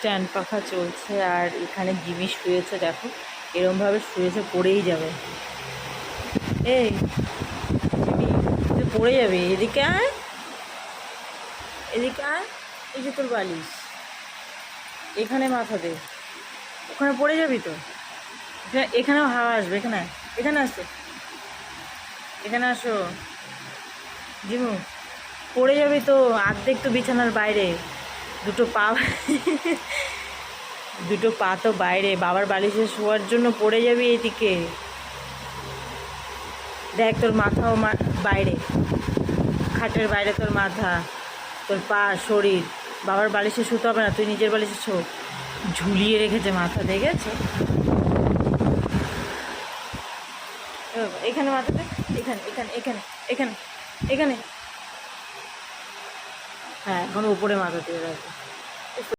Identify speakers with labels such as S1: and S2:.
S1: Stand পাখা চলছে আর এখানে জিমি শুয়েছে, দেখো এরমভাবে শুয়েছে, পড়েই যাবে। এই জিমি, তুই পড়ে যাবে, এদিকে আয়, এদিকে আয়। এই যে তোর বালিশ, এখানে মাথা দে, ওখানে পড়ে যাবি তো। এখানেও হাওয়া আসবে, এখানে এখানে আসো, এখানে আসো জিমু, পড়ে যাবি তো, অর্ধেক তো বিছানার বাইরে, দুটো পা দুটো পা তো বাইরে, বাবার বালিশে শোয়ার জন্য পড়ে যাবি এদিকে। দেখ তোর মাথাও বাইরে, খাটের বাইরে তোর মাথা, তোর পা, শরীর। বাবার বালিশে শুতে হবে না, তুই নিজের বালিশে শো। ঝুলিয়ে রেখেছে মাথা, দেখেছো? এখানে মাথা দে, এখানে এখানে এখানে এখানে এখানে। হ্যাঁ, এখন উপরে মাথা দিয়ে রাখো।